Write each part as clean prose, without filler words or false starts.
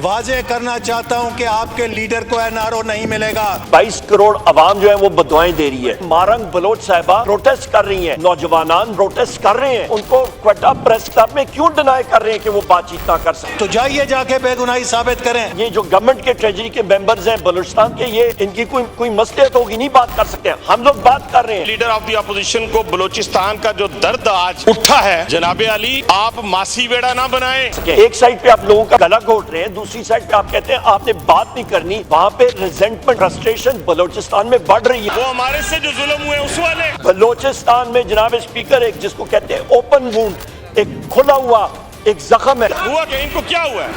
वाजे करना चाहता हूं कि आपके लीडर को एनआरओ नहीं मिलेगा। 22 करोड़ आवाम जो है वो बदुआएं दे रही है। मारंग बलोच साहिबा प्रोटेस्ट कर रही हैं, नौजवान प्रोटेस्ट कर रहे हैं। उनको क्वेटा प्रेस क्लब में क्यों डिनाई कर रहे हैं कि वो बातचीत ना कर सकते? तो जाइए जाके बेगुनाही साबित करें। ये जो गवर्नमेंट के ट्रेजरी के मेंबर्स हैं बलूचिस्तान के, ये इनकी कोई मसलियत होगी, नहीं बात कर सकते। हम लोग बात कर रहे हैं। लीडर ऑफ द अपोजिशन को बलूचिस्तान का जो दर्द आज उठा है, जनाबे अली आप मासी वेड़ा ना बनाएं। एक साइड पे आप लोगों का गला घोट रहे हैं, दूसरी साइड पे आप कहते हैं आपने बात नहीं करनी। वहाँ पे रिजेंटमेंट, फ्रस्ट्रेशन बलूचिस्तान में बढ़ रही है। वो हमारे से जो जुल्म हुए उस वाले बलूचिस्तान में जनाब स्पीकर एक जिसको कहते हैं ओपन वुंड, एक खुला हुआ एक जख्म है। हुआ कि इनको क्या हुआ है?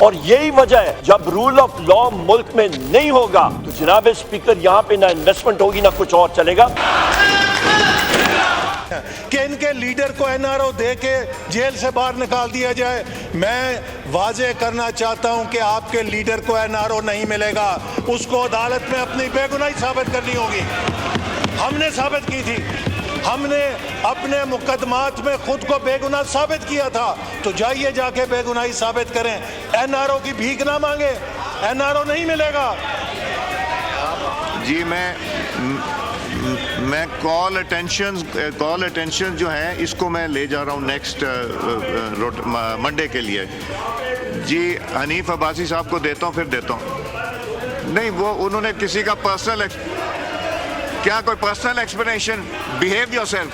और यही वजह है, जब रूल ऑफ लॉ मुल्क में नहीं होगा तो जनाब स्पीकर यहाँ पे ना इन्वेस्टमेंट होगी ना कुछ और चलेगा। कि इनके लीडर को एनआरओ दे के जेल से बाहर निकाल दिया जाए। मैं वाजे करना चाहता हूं कि आपके लीडर को एनआरओ नहीं मिलेगा। उसको अदालत में अपनी बेगुनाही साबित करनी होगी। हमने साबित की थी, हमने अपने मुकदमात में खुद को बेगुनाह साबित किया था। तो जाइए जाके बेगुनाही साबित करें। एनआरओ की भीख ना मांगे, एनआरओ नहीं मिलेगा। जी मैं कॉल अटेंशन जो है इसको मैं ले जा रहा हूँ नेक्स्ट मंडे के लिए। जी हनीफ अब्बासी साहब को देता हूँ, फिर देता हूँ। नहीं, वो उन्होंने किसी का पर्सनल, क्या कोई personal explanation? Behave yourself.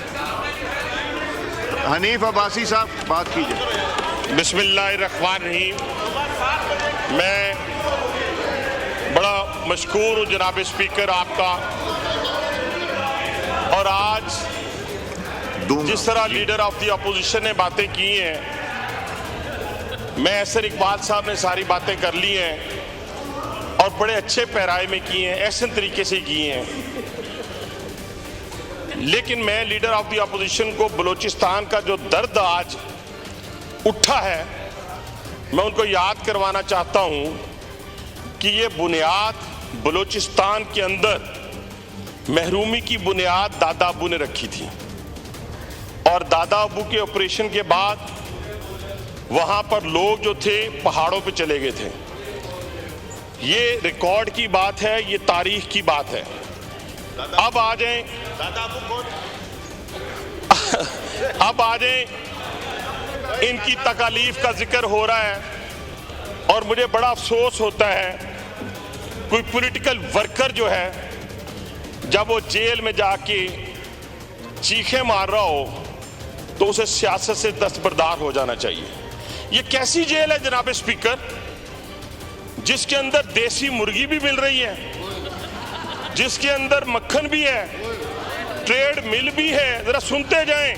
Hanif Abbasi साहब बात कीजिए। बिस्मिल्लाहिर्रहमानिर्रहीम। मैं बड़ा मशकूर हूँ जनाब स्पीकर आपका। और आज जिस तरह लीडर ऑफ द अपोजिशन ने बातें की हैं, मैं एहसन इकबाल साहब ने सारी बातें कर ली हैं और बड़े अच्छे पैराए में की हैं, एहसन तरीके से की हैं। लेकिन मैं लीडर ऑफ द अपोजिशन को बलूचिस्तान का जो दर्द आज उठा है, मैं उनको याद करवाना चाहता हूं कि ये बुनियाद बलूचिस्तान के अंदर महरूमी की बुनियाद दादा अबू ने रखी थी। और दादा अबू के ऑपरेशन के बाद वहां पर लोग जो थे पहाड़ों पे चले गए थे। ये रिकॉर्ड की बात है, ये तारीख की बात है। अब आ जाएं, अब आ जाएं, इनकी तकालीफ का जिक्र हो रहा है और मुझे बड़ा अफसोस होता है कोई पॉलिटिकल वर्कर जो है जब वो जेल में जाके चीखें मार रहा हो तो उसे सियासत से दस्तबरदार हो जाना चाहिए। ये कैसी जेल है जनाब स्पीकर, जिसके अंदर देसी मुर्गी भी मिल रही है, जिसके अंदर मक्खन भी है, ट्रेड मिल भी है। जरा सुनते जाएं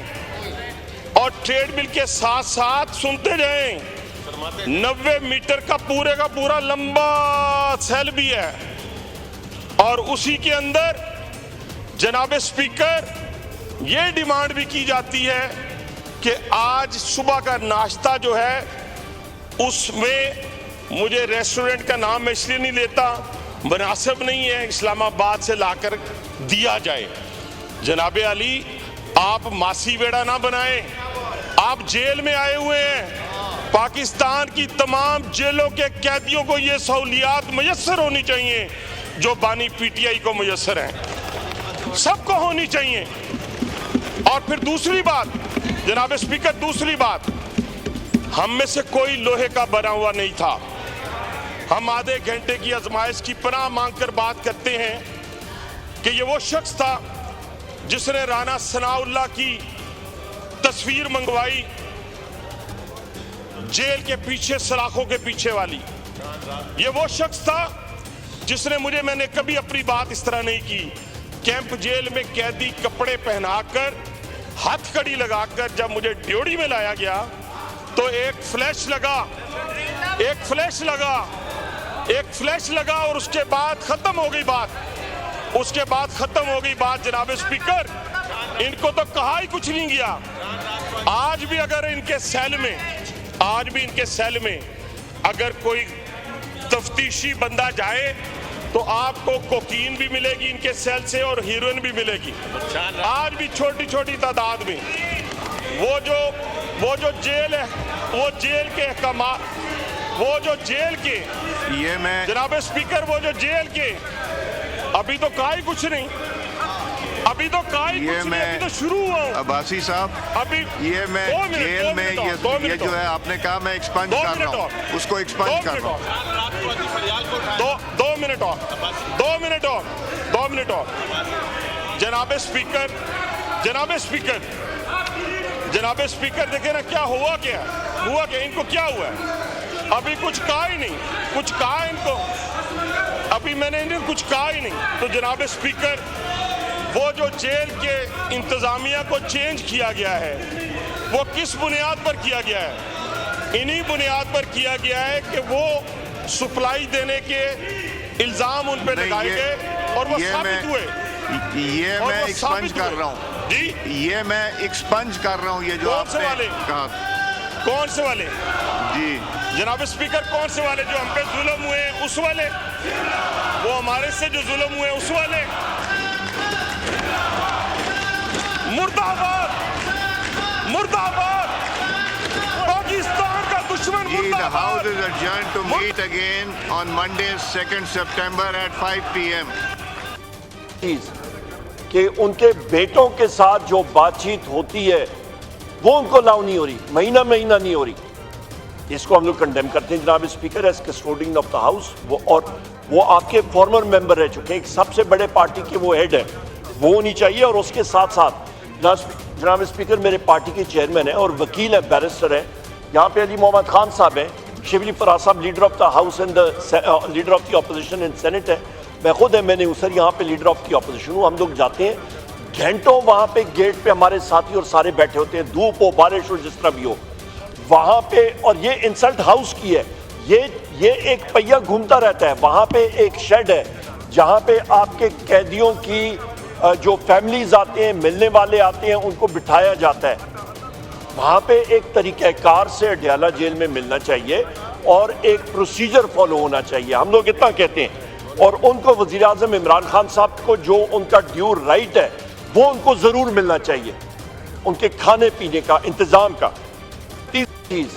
और ट्रेड मिल के साथ साथ सुनते जाएं, 90 मीटर का पूरा लंबा सेल भी है। और उसी के अंदर जनाब स्पीकर ये डिमांड भी की जाती है कि आज सुबह का नाश्ता जो है उसमें, मुझे रेस्टोरेंट का नाम मैं इसलिए नहीं लेता, मुनासिब नहीं है, इस्लामाबाद से लाकर दिया जाए। जनाबे अली आप मासी वेड़ा ना बनाएं। आप जेल में आए हुए हैं। पाकिस्तान की तमाम जेलों के कैदियों को ये सहूलियात मुयस्सर होनी चाहिए जो बानी पीटीआई को मुयस्सर हैं, सबको होनी चाहिए। और फिर दूसरी बात जनाब स्पीकर, दूसरी बात, हम में से कोई लोहे का बना हुआ नहीं था। हम आधे घंटे की आजमाइश की पनाह मांगकर बात करते हैं कि ये वो शख्स था जिसने राना सनाउल्लाह की तस्वीर मंगवाई, जेल के पीछे, सलाखों के पीछे वाली। ये वो शख्स था जिसने मैंने कभी अपनी बात इस तरह नहीं की, कैंप जेल में कैदी कपड़े पहनाकर, हथकड़ी लगाकर जब मुझे ड्योढ़ी में लाया गया तो एक फ्लैश लगा और उसके बाद खत्म हो गई बात। जनाब स्पीकर, इनको तो कहा ही कुछ नहीं गया। आज भी इनके सेल में अगर कोई तफ्तीशी बंदा जाए तो आपको कोकीन भी मिलेगी इनके सेल से और हीरोइन भी मिलेगी। आज भी छोटी छोटी तादाद में वो जो जेल है, वो जेल के अहकाम, वो जो जेल के ये मैं जनाब स्पीकर, वो जो जेल के अभी तो कहा ही कुछ नहीं, अभी तो कहा ही ये कुछ नहीं, मैं अभी तो शुरू हुआ हूं। अब्बासी साहब, अभी ये मैं 2 मिनट, जेल 2 में मिनट और, 2 ये मिनट जो और। है आपने कहा मैं एक्सपंज 2 कर मिनट रहा और। हूँ, उसको एक्सपंज कर रहा हूँ। 2 मिनट और, 2 मिनट और, 2 मिनट और। जनाब स्पीकर, जनाब स्पीकर, जनाब स्पीकर, देखे ना क्या हुआ, क्या हुआ, क्या इनको क्या हुआ है? अभी कुछ कहा ही नहीं, कुछ कहा इनको, अभी मैंने इन्हें कुछ कहा ही नहीं। तो जनाब स्पीकर, वो जो जेल के इंतजामिया को चेंज किया गया है, वो किस बुनियाद पर किया गया है? इन्हीं बुनियाद पर किया गया है कि वो सप्लाई देने के इल्जाम उन पे नहीं, लगाए गए और वो ये साबित हुए। ये और मैं वो एक्सपंज साबित कर हुए। रहा हूँ जी, ये मैं एक्सपंज कर रहा हूँ, ये जो कौन से आपने वाले? कहा। कौन से वाले? जी, जनाब स्पीकर, कौन से वाले? जो हम पे जुल्म हुए उस वाले? वो हमारे से जो जुल्म हुए उस वाले? मुर्दाबाद, मुर्दाबाद, पाकिस्तान का दुश्मन the मुर्दाबाद। House is adjourned to meet again on Monday, 2nd September at 5 p.m. चीज कि उनके बेटों के साथ जो बातचीत होती है वो उनको अलाउ नहीं हो रही, महीना महीना नहीं हो रही। इसको हम लोग कंडेम करते हैं जनाब speaker as custodian of the house. वो आपके फॉर्मर मेंबर रह चुके हैं, एक सबसे बड़े पार्टी के वो हेड है, वो होनी चाहिए। और उसके साथ साथ जनाब स्पीकर मेरे पार्टी के चेयरमैन है और वकील है, बैरिस्टर है। यहाँ पे अली मोहम्मद खान साहब हैं, शिबली फराज साहब leader of the house and leader of the opposition in senate है, मैं खुद है, मैंने सर यहाँ पे लीडर ऑफ द अपोजिशन हूँ। हम लोग जाते हैं घंटों वहाँ पे गेट पे हमारे साथी और सारे बैठे होते हैं, धूप हो बारिश हो जिस तरह भी हो वहाँ पे। और ये इंसल्ट हाउस की है, ये एक पहिया घूमता रहता है। वहाँ पे एक शेड है जहाँ पे आपके कैदियों की जो फैमिलीज आते हैं, मिलने वाले आते हैं, उनको बिठाया जाता है। वहाँ पे एक तरीक़ाकार से अडयाला जेल में मिलना चाहिए और एक प्रोसीजर फॉलो होना चाहिए, हम लोग इतना कहते हैं। और उनको वज़ीर आज़म इमरान खान साहब को जो उनका ड्यू राइट है वो उनको ज़रूर मिलना चाहिए, उनके खाने पीने का इंतज़ाम का। तीसरी चीज़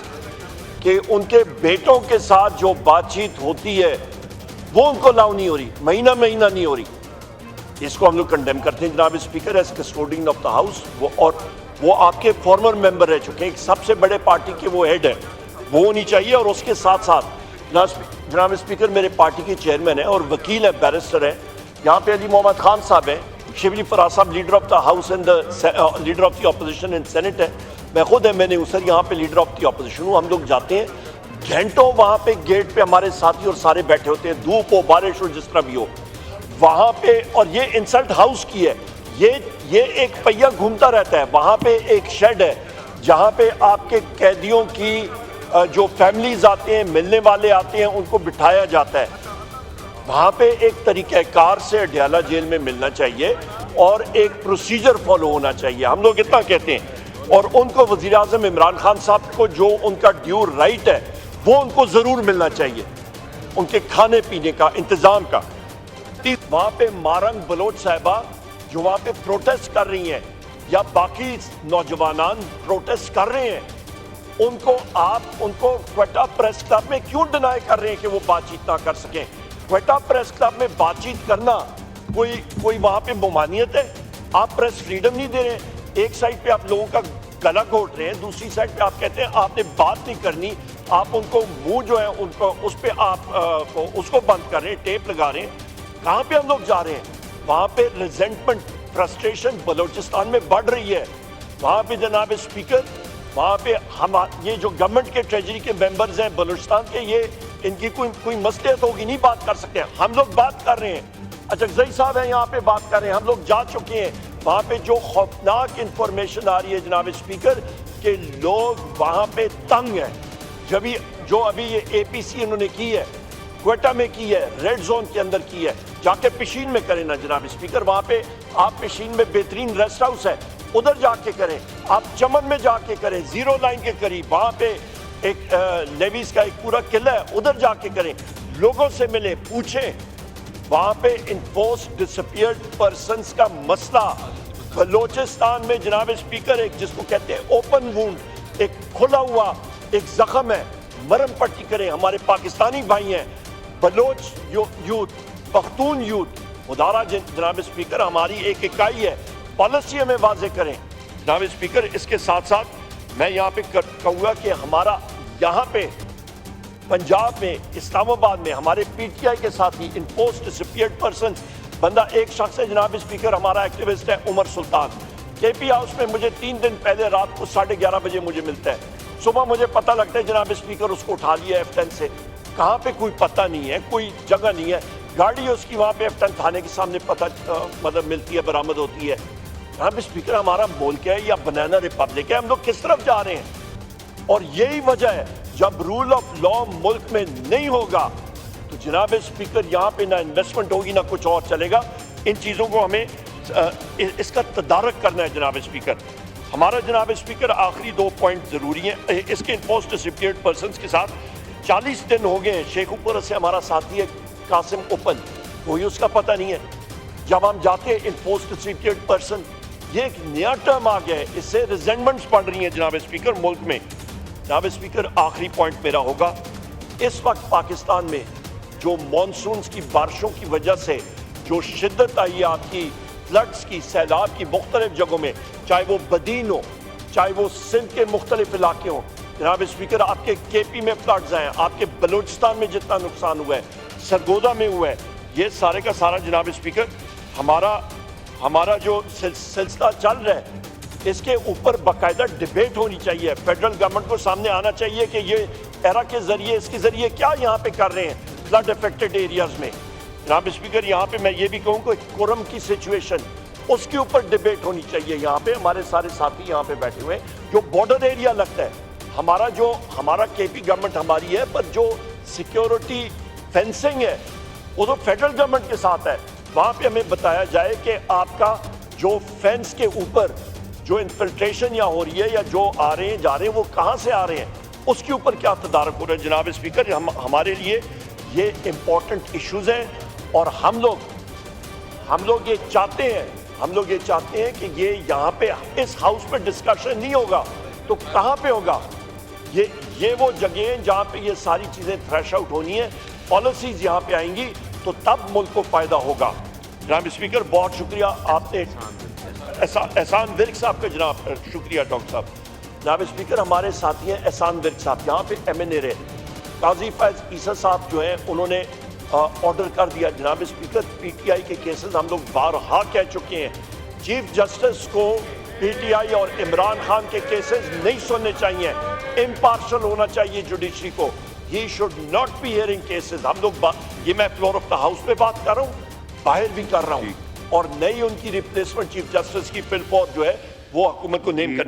कि उनके बेटों के साथ जो बातचीत होती है वो उनको अलाउ नहीं हो रही, महीना महीना नहीं हो रही। इसको हम लोग कंडेम करते हैं जनाब speaker as custodian of the house. वो आपके फॉर्मर मेंबर रह चुके हैं, एक सबसे बड़े पार्टी के वो हेड है, वो होनी चाहिए। और उसके साथ साथ जनाब स्पीकर मेरे पार्टी के चेयरमैन है और वकील है, बैरिस्टर है। यहाँ पे अली मोहम्मद खान साहब हैं, शिबली फराज साहब leader of the house and leader of the opposition in senate है, मैं खुद है, मैंने सर यहाँ पे लीडर ऑफ द अपोजिशन हूँ। हम लोग जाते हैं घंटों वहाँ पे गेट पे हमारे साथी और सारे बैठे होते हैं, धूप हो बारिश हो जिस तरह भी हो वहाँ पे। और ये इंसल्ट हाउस की है, ये एक पहिया घूमता रहता है। वहाँ पे एक शेड है जहाँ पे आपके कैदियों की जो फैमिलीज आते हैं, मिलने वाले आते हैं, उनको बिठाया जाता है। वहाँ पे एक तरीक़ाकार से अडयाला जेल में मिलना चाहिए और एक प्रोसीजर फॉलो होना चाहिए, हम लोग इतना कहते हैं। और उनको वज़ीर आज़म इमरान खान साहब को जो उनका ड्यू राइट है वो उनको ज़रूर मिलना चाहिए, उनके खाने पीने का इंतज़ाम का। वहाँ पे मारंग बलोच साहिबा जो वहाँ पे प्रोटेस्ट कर रही हैं या बाकी नौजवान प्रोटेस्ट कर रहे हैं, उनको क्वेटा प्रेस क्लब में क्यों डिनाई कर रहे हैं कि वो बातचीत ना कर सकें? क्वेटा प्रेस क्लब में बातचीत करना कोई वहाँ पे ममानियत है? आप प्रेस फ्रीडम नहीं दे रहे। एक साइड पे आप लोगों का गला घोट रहे हैं, दूसरी साइड पे आप कहते हैं आपने बात नहीं करनी, आप उनको मुंह जो है उनको उस पे आप उसको बंद कर रहे हैं, टेप लगा रहे हैं। कहाँ पे हम लोग जा रहे हैं? वहाँ पे रिजेंटमेंट, फ्रस्ट्रेशन बलूचिस्तान में बढ़ रही है। वहाँ पे जनाब स्पीकर, वहाँ पे हम ये जो गवर्नमेंट के ट्रेजरी के मेंबर्स हैं बलूचिस्तान के, ये इनकी कोई मसलियत होगी, नहीं बात कर सकते। हम लोग बात कर रहे हैं, अचकजई साहब हैं यहाँ पे बात कर रहे हैं, हम लोग जा चुके हैं। वहाँ पे जो खौफनाक इंफॉर्मेशन आ रही है जनाब स्पीकर कि लोग वहाँ पे तंग हैं। जो अभी ये APC इन्होंने की है, क्वेटा में की है, रेड जोन के अंदर की है, जाके पिशीन में करें ना जनाब स्पीकर। वहाँ पे आप पिशीन में बेहतरीन रेस्ट हाउस है, उधर जाके करें। आप चमन में जाके करें, जीरो लाइन के करीब, वहाँ पे एक लेवीज का एक पूरा किला है, उधर जाके करें, लोगों से मिले, पूछें। वहाँ पे इन्फोर्स डिसअपीयर्ड पर्सन्स का मसला बलोचिस्तान में जनाब स्पीकर एक जिसको कहते हैं ओपन वुंड, एक खुला हुआ एक जख्म है, मरम पट्टी करें। हमारे पाकिस्तानी भाई हैं, बलोच यूथ, पख्तून यूथ, मुदारा जनाब स्पीकर हमारी एक इकाई है, पॉलिसी हमें वाजे करें जनाब स्पीकर। इसके साथ साथ मैं यहाँ पे कहूँगा कि हमारा यहाँ पे पंजाब में, इस्लामाबाद में हमारे पीटीआई के साथी इन पोस्ट डिसअपीयर्ड पर्सन, बंदा एक शख्स है जनाब स्पीकर, हमारा एक्टिविस्ट है उमर सुल्तान। केपी हाउस में मुझे 3 दिन पहले रात को 11:30 बजे मुझे मिलता है, सुबह मुझे पता लगता है जनाब स्पीकर उसको उठा लिया F10 से। कहाँ पे कोई पता नहीं है, कोई जगह नहीं है, गाड़ी उसकी वहाँ पे F10 थाने के सामने पता मतलब मिलती है, बरामद होती है। जनाब स्पीकर हमारा मुल्क है या बनाना रिपब्लिक है? हम लोग किस तरफ जा रहे हैं? और यही वजह है, जब रूल ऑफ लॉ मुल्क में नहीं होगा तो जनाब स्पीकर यहाँ पे ना इन्वेस्टमेंट होगी ना कुछ और चलेगा। इन चीज़ों को हमें इसका तदारक करना है जनाब स्पीकर। हमारा जनाब स्पीकर आखिरी 2 पॉइंट ज़रूरी हैं। इसके पोस्ट डिसअपीयर्ड पर्सनस के साथ 40 दिन हो गए हैं। शेखुपुरा से हमारा साथी है कासिम ओपन, कोई उसका पता नहीं है। जब हम जाते हैं इन पोस्ट डिसअपीयर्ड पर्सन, ये एक नया टर्म आ गया है, इससे रिजेंटमेंट्स बढ़ रही हैं जनाब स्पीकर मुल्क में। जनाब स्पीकर आखिरी पॉइंट मेरा होगा, इस वक्त पाकिस्तान में जो मॉनसून की बारिशों की वजह से जो शिद्दत आई है आपकी फ्लड्स की, सैलाब की मुख्तलिफ जगहों में, चाहे वो बदीन हो, चाहे वो सिंध के मुख्तलिफ इलाके हों। जनाब स्पीकर आपके केपी में फ्लड्स आए, आपके बलूचिस्तान में जितना नुकसान हुआ है, सरगोदा में हुआ है, ये सारे का सारा जनाब स्पीकर हमारा जो सिलसिला चल रहा है, इसके ऊपर बाकायदा डिबेट होनी चाहिए। फेडरल गवर्नमेंट को सामने आना चाहिए कि ये एरा के जरिए, इसके जरिए क्या यहाँ पे कर रहे हैं फ्लड अफेक्टेड एरियाज में। जनाब स्पीकर यहाँ पे मैं ये भी कहूँ कि कोरम की सिचुएशन, उसके ऊपर डिबेट होनी चाहिए। यहाँ पे हमारे सारे साथी यहाँ पे बैठे हुए हैं, जो बॉर्डर एरिया लगता है हमारा केपी गवर्नमेंट हमारी है, पर जो सिक्योरिटी फेंसिंग है वो तो फेडरल गवर्नमेंट के साथ है। वहाँ पे हमें बताया जाए कि आपका जो फेंस के ऊपर जो इन्फिल्ट्रेशन या हो रही है या जो आ रहे हैं जा रहे हैं वो कहाँ से आ रहे हैं, उसके ऊपर क्या तदारक हो रहा है। जनाब स्पीकर हमारे लिए ये इम्पोर्टेंट इश्यूज हैं और हम लोग ये चाहते हैं कि ये यहाँ पे इस हाउस पे डिस्कशन नहीं होगा तो कहाँ पे होगा? ये वो जगह हैं जहाँ पे ये सारी चीज़ें थ्रेश आउट होनी है, पॉलिसीज यहाँ पे आएंगी तो तब मुल्क को फ़ायदा होगा। जनाब स्पीकर बहुत शुक्रिया, आपने एहसान विर्क साहब का जनाब शुक्रिया डॉक्टर साहब। जनाब स्पीकर हमारे साथी हैं एहसान विर्क साहब, यहाँ पे MNA रहे। काजी फैज ईसा साहब जो हैं उन्होंने ऑर्डर कर दिया। जनाब स्पीकर PTI के केसेस हम लोग बारहा कह चुके हैं, चीफ जस्टिस को PTI और इमरान खान के केसेस नहीं सुनने चाहिए, इम्पार्शल होना चाहिए जुडिशरी को। He should not be hearing cases. हम लोग ये मैं फ्लोर ऑफ द हाउस पे बात कर रहा हूँ, बाहर भी कर रहा हूँ। और नई उनकी रिप्लेसमेंट चीफ जस्टिस की फिल फॉर जो है वो हुकूमत को नेम करनी